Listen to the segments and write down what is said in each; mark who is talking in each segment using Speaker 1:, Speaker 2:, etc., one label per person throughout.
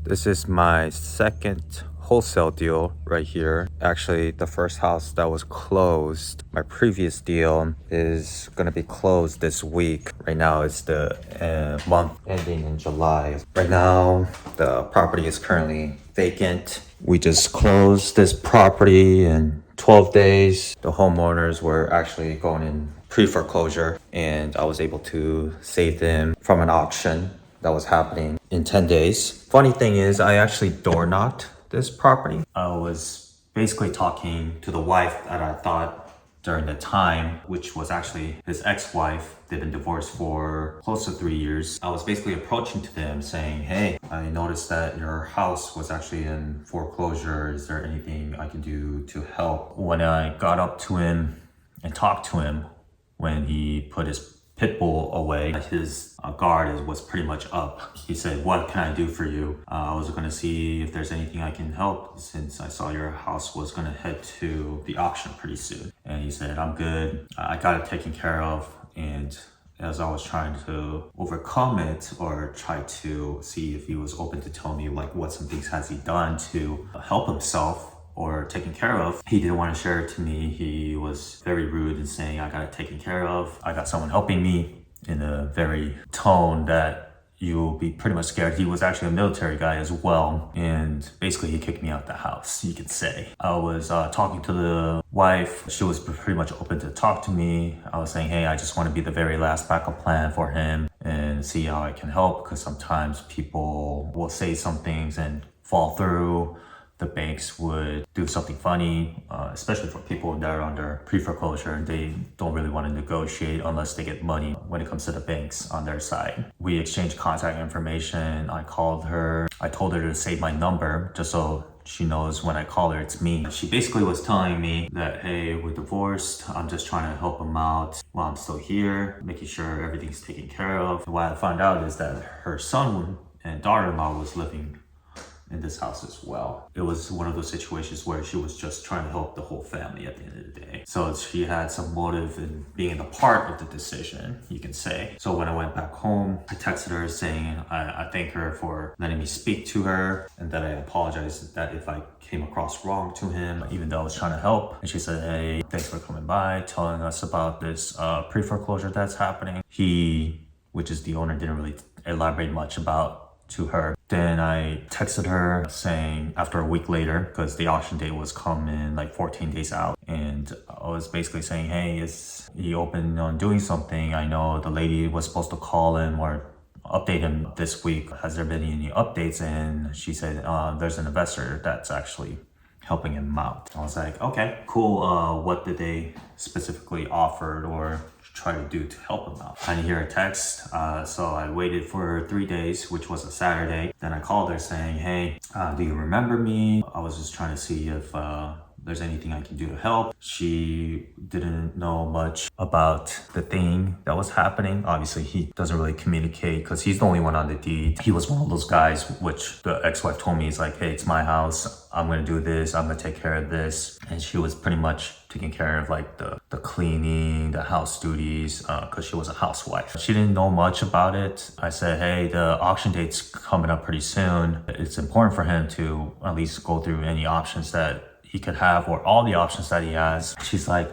Speaker 1: This is my second wholesale deal right here. Actually, the first house that was closed, my previous deal is gonna be closed this week. Right now it's the month ending in July. Right now, the property is currently vacant. We just closed this property in 12 days. The homeowners were actually going in pre-foreclosure, and I was able to save them from an auction that was happening in 10 days. Funny thing is, I actually door knocked this property. I was basically talking to the wife that I thought during the time, which was actually his ex-wife. They've been divorced for close to 3 years. I was basically approaching to them saying, hey, I noticed that your house was actually in foreclosure. Is there anything I can do to help? When I got up to him and talked to him, when he put his pit bull away, his guard was pretty much up. He said, what can I do for you? I was gonna see if there's anything I can help since I saw your house was gonna head to the auction pretty soon. And he said, I'm good, I got it taken care of. And as I was trying to overcome it or try to see if he was open to tell me like what some things has he done to help himself or taken care of, he didn't want to share it to me. He was very rude in saying, I got it taken care of. I got someone helping me, in a very tone that you'll be pretty much scared. He was actually a military guy as well. And basically he kicked me out the house, you could say. I was talking to the wife. She was pretty much open to talk to me. I was saying, hey, I just want to be the very last backup plan for him and see how I can help. Because sometimes people will say some things and fall through. The banks would do something funny, especially for people that are under pre-foreclosure. They don't really want to negotiate unless they get money when it comes to the banks on their side. We exchanged contact information. I called her. I told her to save my number just so she knows when I call her, it's me. She basically was telling me that, hey, we're divorced. I'm just trying to help him out while I'm still here, making sure everything's taken care of. What I found out is that her son and daughter-in-law was living in this house as well. It was one of those situations where she was just trying to help the whole family at the end of the day. So she had some motive in being a part of the decision, you can say. So when I went back home, I texted her saying I thank her for letting me speak to her and that I apologize that if I came across wrong to him, even though I was trying to help. And she said, hey, thanks for coming by, telling us about this pre-foreclosure that's happening. He, which is the owner, didn't really elaborate much about to her. Then I texted her saying after a week later, because the auction date was coming like 14 days out. And I was basically saying, hey, is he open on doing something? I know the lady was supposed to call him or update him this week. Has there been any updates? And she said, there's an investor that's actually helping him out. I was like, okay, cool. What did they specifically offer or try to do to help him out? I didn't hear a text, so I waited for 3 days, which was a Saturday. Then I called her saying, hey, do you remember me? I was just trying to see if there's anything I can do to help. She didn't know much about the thing that was happening. Obviously, he doesn't really communicate because he's the only one on the deed. He was one of those guys, which the ex-wife told me, is like, hey, it's my house. I'm gonna do this. I'm gonna take care of this. And she was pretty much taking care of like the cleaning, the house duties, because she was a housewife. She didn't know much about it. I said, hey, the auction date's coming up pretty soon. It's important for him to at least go through any options that he could have or all the options that he has. She's like,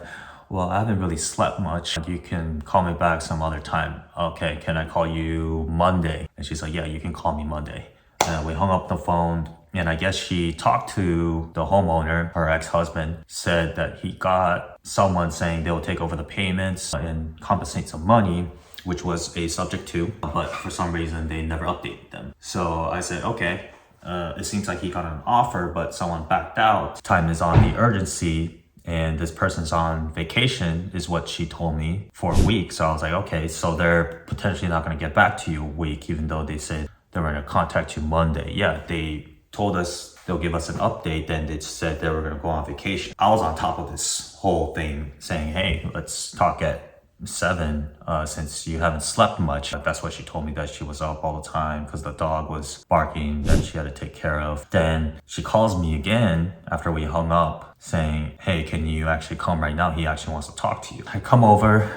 Speaker 1: well, I haven't really slept much. You can call me back some other time. Okay, can I call you Monday? And she's like, yeah, you can call me Monday. And we hung up the phone. And I guess she talked to the homeowner, her ex-husband, said that he got someone saying they'll take over the payments and compensate some money, which was a subject to, but for some reason they never updated them. So I said, okay, it seems like he got an offer, but someone backed out. Time is on the urgency, and this person's on vacation, is what she told me, for a week. So I was like, okay, so they're potentially not gonna get back to you a week, even though they said they were gonna contact you Monday. Yeah, they told us they'll give us an update, then they said they were gonna go on vacation. I was on top of this whole thing saying, hey, let's talk at 7 since you haven't slept much. That's what she told me, that she was up all the time because the dog was barking that she had to take care of. Then she calls me again after we hung up saying, hey, can you actually come right now? He actually wants to talk to you. I come over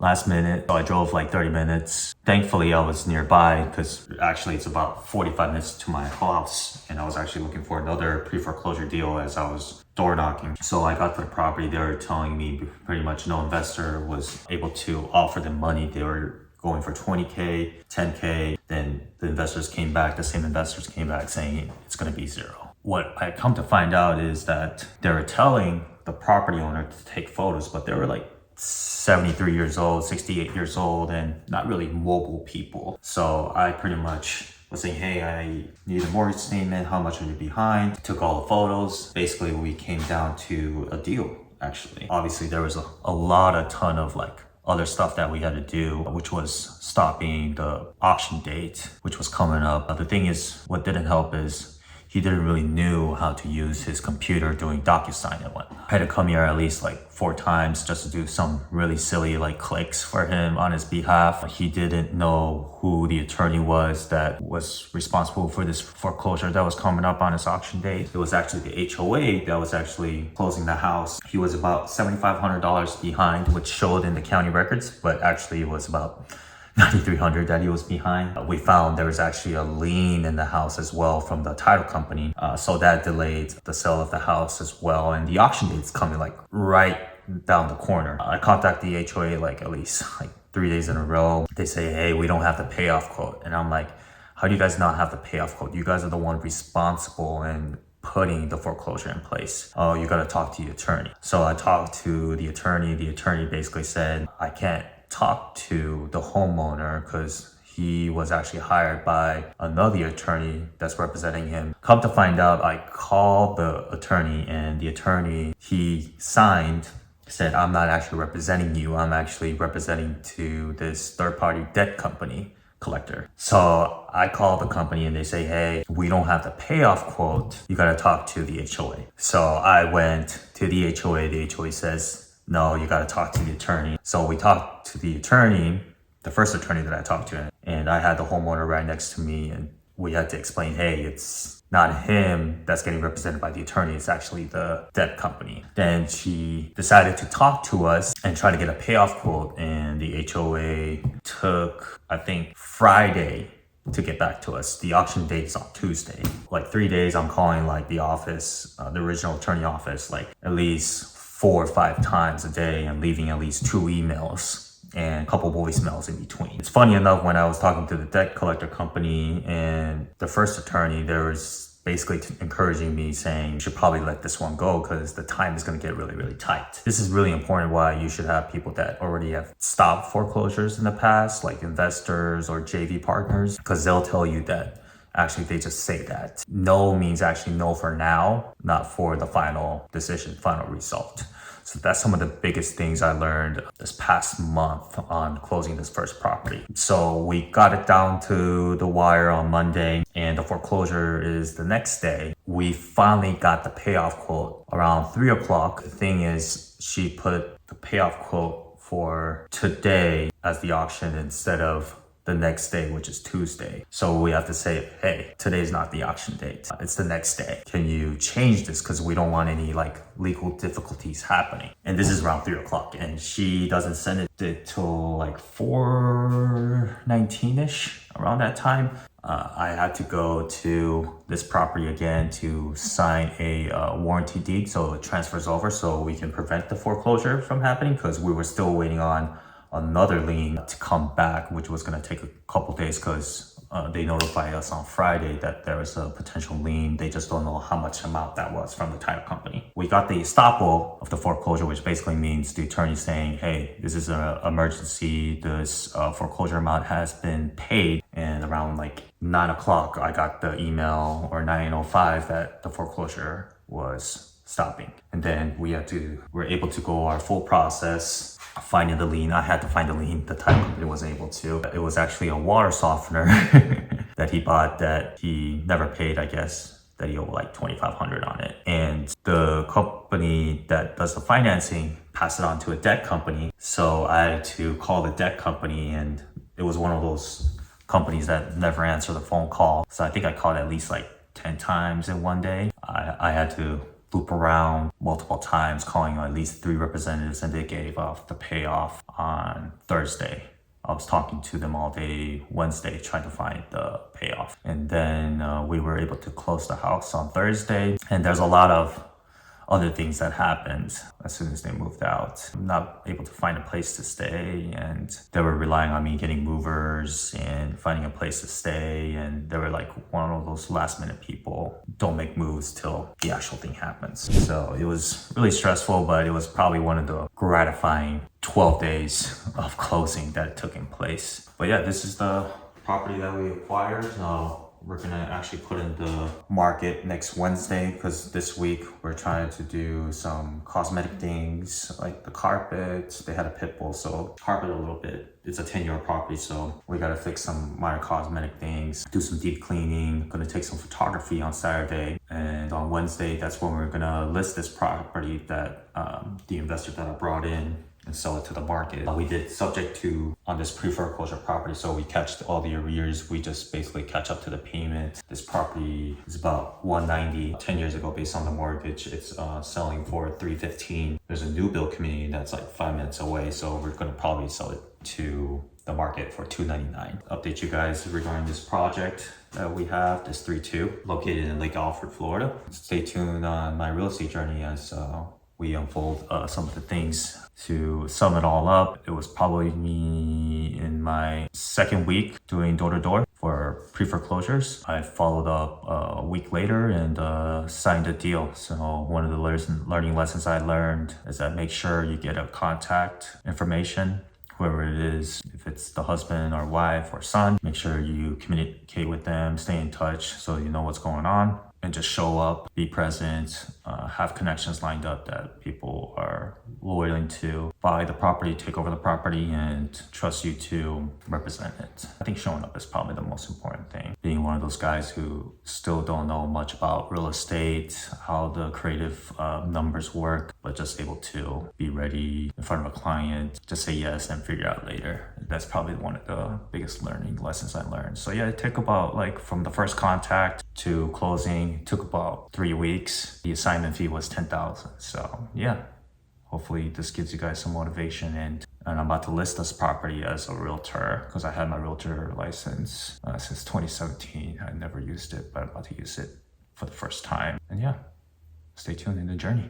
Speaker 1: last minute. So I drove like 30 minutes. Thankfully, I was nearby because actually it's about 45 minutes to my house. And I was actually looking for another pre-foreclosure deal as I was door knocking. So I got to the property. They were telling me pretty much no investor was able to offer them money. They were going for 20K, 10K. Then the investors came back, the same investors came back saying it's going to be zero. What I come to find out is that they were telling the property owner to take photos, but they were like 73 years old, 68 years old, and not really mobile people. So I pretty much was saying, hey, I need a mortgage statement. How much are you behind? Took all the photos. Basically, we came down to a deal, actually. Obviously, there was a ton of like other stuff that we had to do, which was stopping the auction date, which was coming up. The thing is, what didn't help is he didn't really knew how to use his computer doing DocuSign and whatnot. I had to come here at least like 4 times just to do some really silly like clicks for him on his behalf. He didn't know who the attorney was that was responsible for this foreclosure that was coming up on his auction date. It was actually the HOA that was actually closing the house. He was about $7,500 behind, which showed in the county records, but actually it was about $9,300 that he was behind. We found there was actually a lien in the house as well from the title company. So that delayed the sale of the house as well. And the auction date's coming like right down the corner. I contacted the HOA like at least like 3 days in a row. They say, hey, we don't have the payoff quote. And I'm like, how do you guys not have the payoff quote? You guys are the one responsible and putting the foreclosure in place. Oh, you gotta talk to the attorney. So I talked to the attorney. The attorney basically said, I can't talk to the homeowner because he was actually hired by another attorney that's representing him. Come to find out, I called the attorney and the attorney, he signed, said, I'm not actually representing you. I'm actually representing to this third-party debt company collector. So I called the company and they say, hey, we don't have the payoff quote. You got to talk to the HOA. So I went to the HOA. The HOA says, no, you got to talk to the attorney. So we talked to the attorney, the first attorney that I talked to, and I had the homeowner right next to me, and we had to explain, hey, it's not him that's getting represented by the attorney, it's actually the debt company. Then she decided to talk to us and try to get a payoff quote, and the HOA took, I think, Friday to get back to us. The auction date's on Tuesday. Like 3 days, I'm calling like the office, the original attorney office, like at least 4 or 5 times a day and leaving at least 2 emails and a couple voicemails in between. It's funny enough, when I was talking to the debt collector company and the first attorney, there was basically encouraging me saying, you should probably let this one go because the time is going to get really, really tight. This is really important why you should have people that already have stopped foreclosures in the past, like investors or JV partners, because they'll tell you that actually they just say that. No means actually no for now, not for the final decision, final result. So that's some of the biggest things I learned this past month on closing this first property. So we got it down to the wire on Monday and the foreclosure is the next day. We finally got the payoff quote around 3 o'clock. The thing is, she put the payoff quote for today as the auction instead of the next day, which is Tuesday. So we have to say, hey, today's not the auction date. It's the next day. Can you change this? Because we don't want any like legal difficulties happening. And this is around 3 o'clock and she doesn't send it till like 4:19ish, around that time. I had to go to this property again to sign a warranty deed so it transfers over so we can prevent the foreclosure from happening, because we were still waiting on another lien to come back, which was going to take a couple days because they notified us on Friday that there was a potential lien. They just don't know how much amount that was from the title company. We got the estoppel of the foreclosure, which basically means the attorney saying, hey, this is an emergency. This foreclosure amount has been paid. And around like 9 o'clock, I got the email, or 9:05, that the foreclosure was stopping. And then we were able to go our full process, finding the lien. I had to find the lien. The title company wasn't able to. It was actually a water softener that he bought that he never paid, I guess, that he owed like $2,500 on it. And the company that does the financing passed it on to a debt company. So I had to call the debt company, and it was one of those companies that never answer the phone call. So I think I called at least like 10 times in one day. I had to loop around multiple times, calling at least 3 representatives, and they gave off the payoff on Thursday. I was talking to them all day Wednesday trying to find the payoff. And then we were able to close the house on Thursday. And there's a lot of other things that happened as soon as they moved out. I'm not able to find a place to stay, and they were relying on me getting movers and finding a place to stay, and they were like one of those last minute people, don't make moves till the actual thing happens. So it was really stressful, but it was probably one of the gratifying 12 days of closing that took in place. But yeah, this is the property that we acquired. We're gonna actually put in the market next Wednesday, because this week we're trying to do some cosmetic things like the carpet. They had a pit bull, so carpet a little bit. It's a 10-year property, so we gotta fix some minor cosmetic things, do some deep cleaning. Gonna take some photography on Saturday, and on Wednesday, that's when we're gonna list this property that the investor that I brought in and sell it to the market. We did subject to on this pre-foreclosure property, so we catch all the arrears. We just basically catch up to the payment. This property is about $190. 10 years ago, based on the mortgage, it's selling for $315. There's a new build community that's like 5 minutes away, so we're gonna probably sell it to the market for $299. Update you guys regarding this project that we have, this 3-2, located in Lake Alfred, Florida. Stay tuned on my real estate journey as we unfold some of the things. To sum it all up, it was probably me in my second week doing door-to-door for pre-foreclosures. I followed up a week later and signed a deal. So one of the learning lessons I learned is that make sure you get a contact information, whoever it is, if it's the husband or wife or son, make sure you communicate with them, stay in touch so you know what's going on, and just show up, be present, have connections lined up that people are willing to buy the property, take over the property, and trust you to represent it. I think showing up is probably the most important thing. Being one of those guys who still don't know much about real estate, how the creative numbers work, but just able to be ready in front of a client, just say yes and figure out later. That's probably one of the biggest learning lessons I learned. So yeah, it took about like from the first contact to closing, it took about 3 weeks. The assignment fee was $10,000. So yeah, hopefully this gives you guys some motivation. And I'm about to list this property as a realtor because I had my realtor license since 2017. I never used it, but I'm about to use it for the first time. And yeah, stay tuned in the journey.